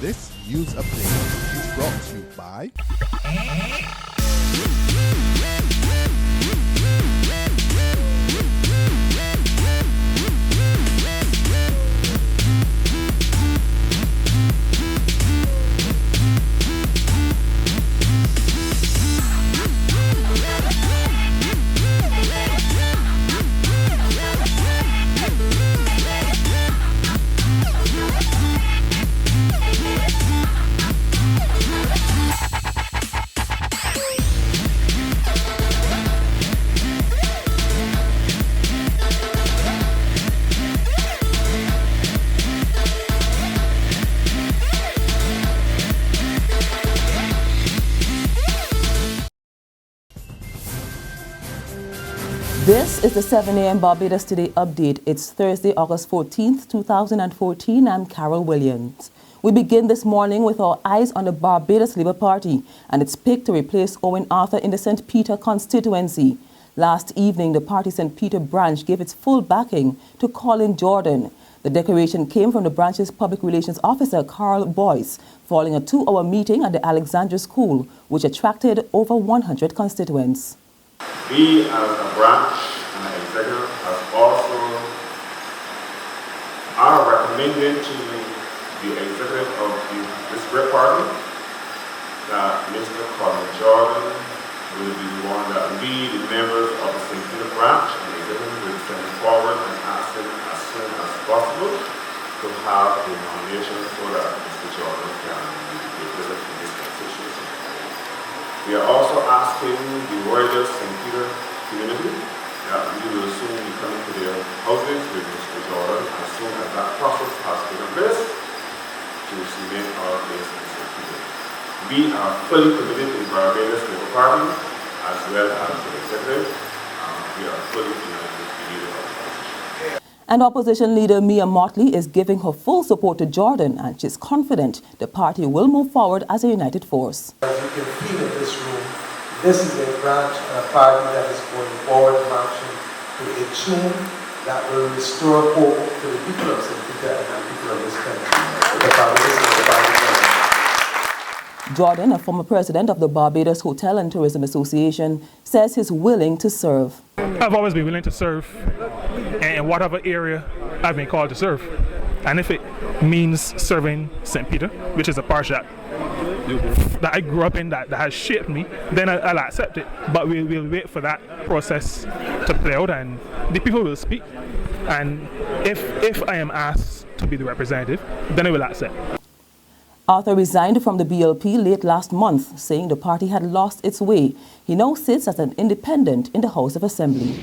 This news update is brought to you by This is the 7 a.m. Barbados Today update. It's Thursday, August 14th, 2014. I'm Carol Williams. We begin this morning with our eyes on the Barbados Labour Party and its pick to replace Owen Arthur in the St. Peter constituency. Last evening, the party's St. Peter branch gave its full backing to Colin Jordan. The declaration came from the branch's public relations officer, Carl Boyce, following a 2-hour meeting at the Alexandra School, which attracted over 100 constituents. We, as a branch and an executive, are recommending to the executive of this great party that Mr. Colin Jordan will be the one that we, the members of the St. Peter branch and the executive, will send forward and ask him as soon as possible to have the nomination so that Mr. Jordan can be represented in this constituency. We are also asking the wider St. Peter community that we will soon be coming to their houses with Mr. Jordan as soon as that process has taken place to cement our place in St. Peter. We are fully committed to the Barbados Labour Party as well as the executive. We are fully united with the leader of the opposition. And opposition leader Mia Mottley is giving her full support to Jordan, and she's confident the party will move forward as a united force. As you can feel in this room, this is a branch and a party that is going forward marching to a tune that will restore hope to the people of St. Peter and the people of this country. Jordan, a former president of the Barbados Hotel and Tourism Association, says he's willing to serve. I've always been willing to serve in whatever area I've been called to serve. And if it means serving St. Peter, which is a parish that I grew up in, that has shaped me, then I'll accept it. But we'll wait for that process to play out and the people will speak. And if I am asked to be the representative, then I will accept. Arthur resigned from the BLP late last month, saying the party had lost its way. He now sits as an independent in the House of Assembly.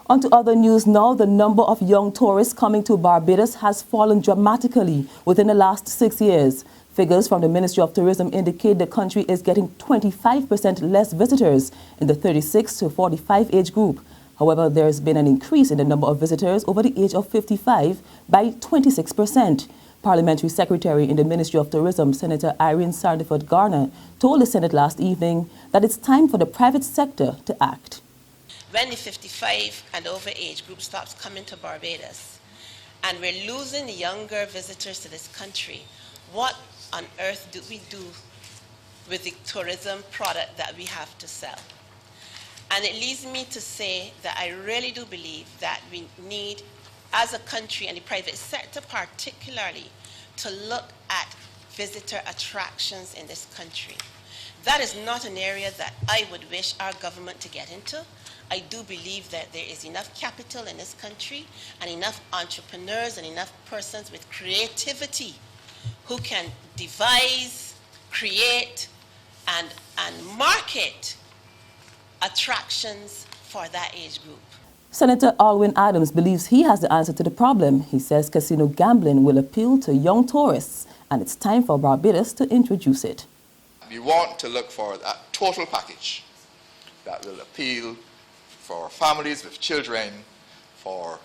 On to other news now. The number of young tourists coming to Barbados has fallen dramatically within the last 6 years. Figures from the Ministry of Tourism indicate the country is getting 25% less visitors in the 36 to 45 age group. However, there has been an increase in the number of visitors over the age of 55 by 26%. Parliamentary Secretary in the Ministry of Tourism, Senator Irene Sandiford Garner, told the Senate last evening that it's time for the private sector to act. When the 55 and over age group stops coming to Barbados and we're losing the younger visitors to this country, what on earth do we do with the tourism product that we have to sell? And it leads me to say that I really do believe that we need, as a country and the private sector particularly, to look at visitor attractions in this country. That is not an area that I would wish our government to get into. I do believe that there is enough capital in this country and enough entrepreneurs and enough persons with creativity who can devise, create, and market attractions for that age group. Senator Owen Arthur believes he has the answer to the problem. He says casino gambling will appeal to young tourists, and it's time for Barbados to introduce it. We want to look for that total package that will appeal for families with children, for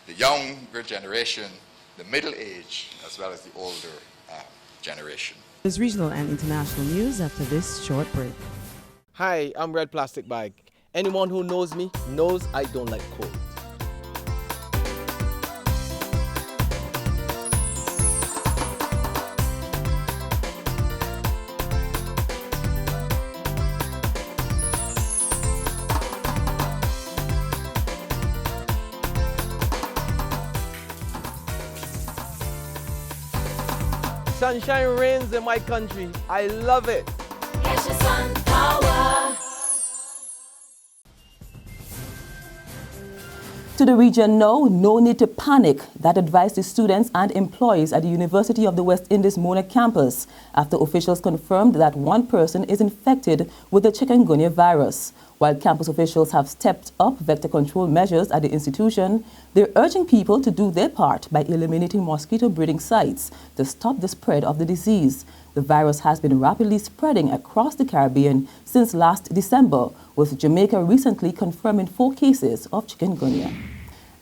the younger generation, the middle age, as well as the older generation. There's regional and international news after this short break. Hi, I'm Red Plastic Bag. Anyone who knows me knows I don't like cold. Sunshine reigns in my country. I love it. Get your sun power. To the region now, no need to panic. That advice to students and employees at the University of the West Indies Mona campus after officials confirmed that one person is infected with the chikungunya virus. While campus officials have stepped up vector control measures at the institution, they're urging people to do their part by eliminating mosquito breeding sites to stop the spread of the disease. The virus has been rapidly spreading across the Caribbean since last December, with Jamaica recently confirming 4 cases of chikungunya.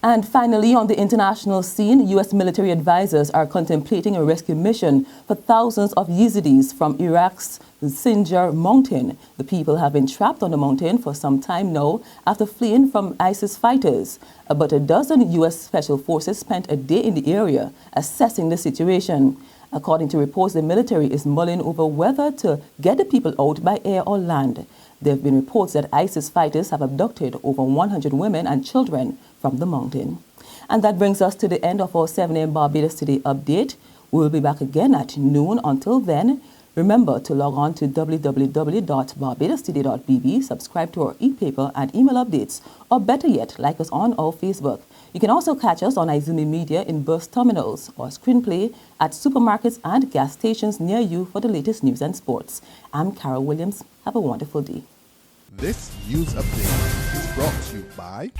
And finally, on the international scene, U.S. military advisors are contemplating a rescue mission for thousands of Yazidis from Iraq's Sinjar mountain. The people have been trapped on the mountain for some time now after fleeing from ISIS fighters. About a dozen U.S. Special Forces spent a day in the area assessing the situation. According to reports, the military is mulling over whether to get the people out by air or land. There have been reports that ISIS fighters have abducted over 100 women and children from the mountain. And that brings us to the end of our 7 a.m. Barbados Today update. We'll be back again at noon. Until then, remember to log on to www.barbadostoday.bb, subscribe to our e-paper and email updates, or better yet, like us on our Facebook. You can also catch us on Izumi Media in bus terminals or screenplay at supermarkets and gas stations near you for the latest news and sports. I'm Carol Williams. Have a wonderful day. This news update is brought to you by